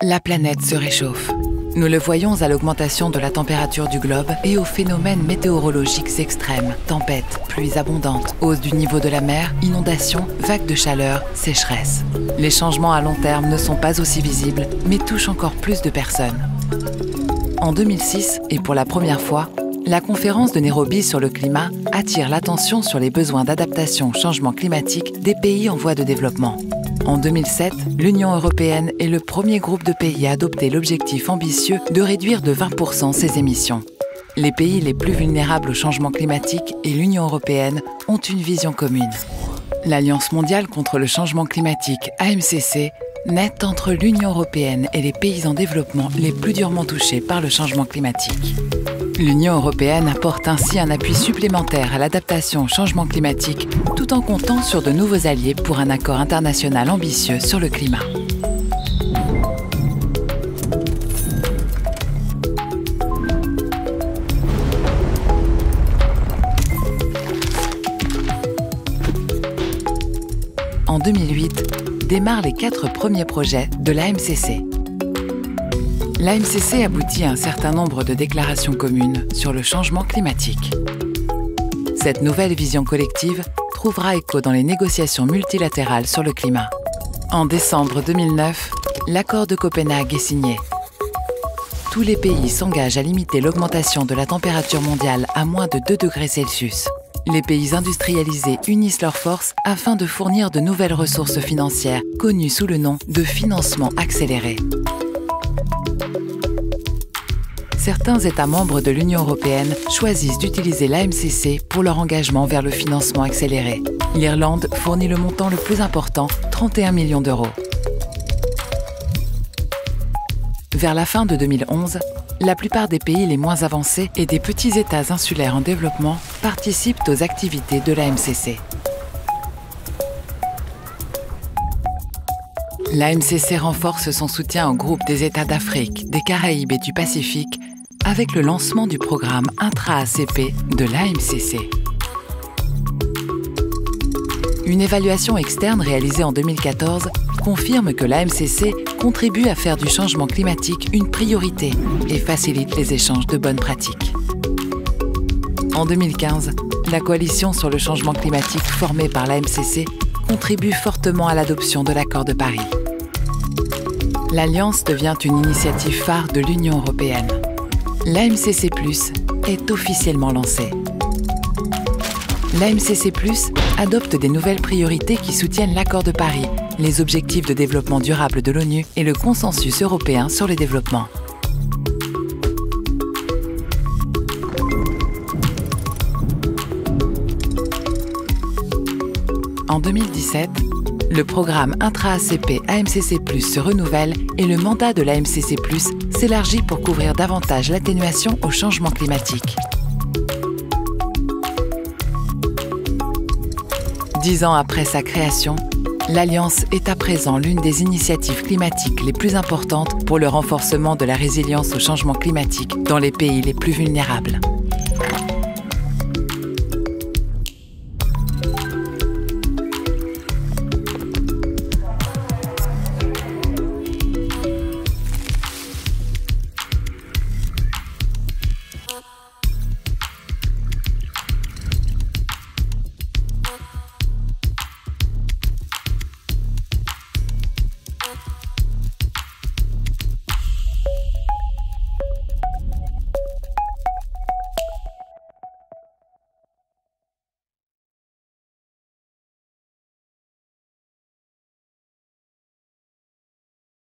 La planète se réchauffe. Nous le voyons à l'augmentation de la température du globe et aux phénomènes météorologiques extrêmes, tempêtes, pluies abondantes, hausse du niveau de la mer, inondations, vagues de chaleur, sécheresse. Les changements à long terme ne sont pas aussi visibles, mais touchent encore plus de personnes. En 2006, et pour la première fois, la conférence de Nairobi sur le climat attire l'attention sur les besoins d'adaptation au changement climatique des pays en voie de développement. En 2007, l'Union européenne est le premier groupe de pays à adopter l'objectif ambitieux de réduire de 20% ses émissions. Les pays les plus vulnérables au changement climatique et l'Union européenne ont une vision commune. L'Alliance mondiale contre le changement climatique, AMCC, naît entre l'Union européenne et les pays en développement les plus durement touchés par le changement climatique. L'Union européenne apporte ainsi un appui supplémentaire à l'adaptation au changement climatique tout en comptant sur de nouveaux alliés pour un accord international ambitieux sur le climat. En 2008, démarrent les 4 premiers projets de l'AMCC. L'AMCC aboutit à un certain nombre de déclarations communes sur le changement climatique. Cette nouvelle vision collective trouvera écho dans les négociations multilatérales sur le climat. En décembre 2009, l'accord de Copenhague est signé. Tous les pays s'engagent à limiter l'augmentation de la température mondiale à moins de 2 degrés Celsius. Les pays industrialisés unissent leurs forces afin de fournir de nouvelles ressources financières, connues sous le nom de financement accéléré. Certains États membres de l'Union européenne choisissent d'utiliser l'AMCC pour leur engagement vers le financement accéléré. L'Irlande fournit le montant le plus important, 31 millions d'euros. Vers la fin de 2011, la plupart des pays les moins avancés et des petits États insulaires en développement participent aux activités de l'AMCC. L'AMCC renforce son soutien au groupe des États d'Afrique, des Caraïbes et du Pacifique avec le lancement du programme intra-ACP de l'AMCC. Une évaluation externe réalisée en 2014 confirme que l'AMCC contribue à faire du changement climatique une priorité et facilite les échanges de bonnes pratiques. En 2015, la coalition sur le changement climatique formée par l'AMCC contribue fortement à l'adoption de l'accord de Paris. L'Alliance devient une initiative phare de l'Union européenne. L'AMCC+ est officiellement lancée. L'AMCC+ adopte des nouvelles priorités qui soutiennent l'accord de Paris, les objectifs de développement durable de l'ONU et le consensus européen sur le développement. En 2017, le programme intra-ACP AMCC+ se renouvelle et le mandat de l'AMCC+ s'élargit pour couvrir davantage l'atténuation au changement climatique. 10 ans après sa création, l'Alliance est à présent l'une des initiatives climatiques les plus importantes pour le renforcement de la résilience au changement climatique dans les pays les plus vulnérables.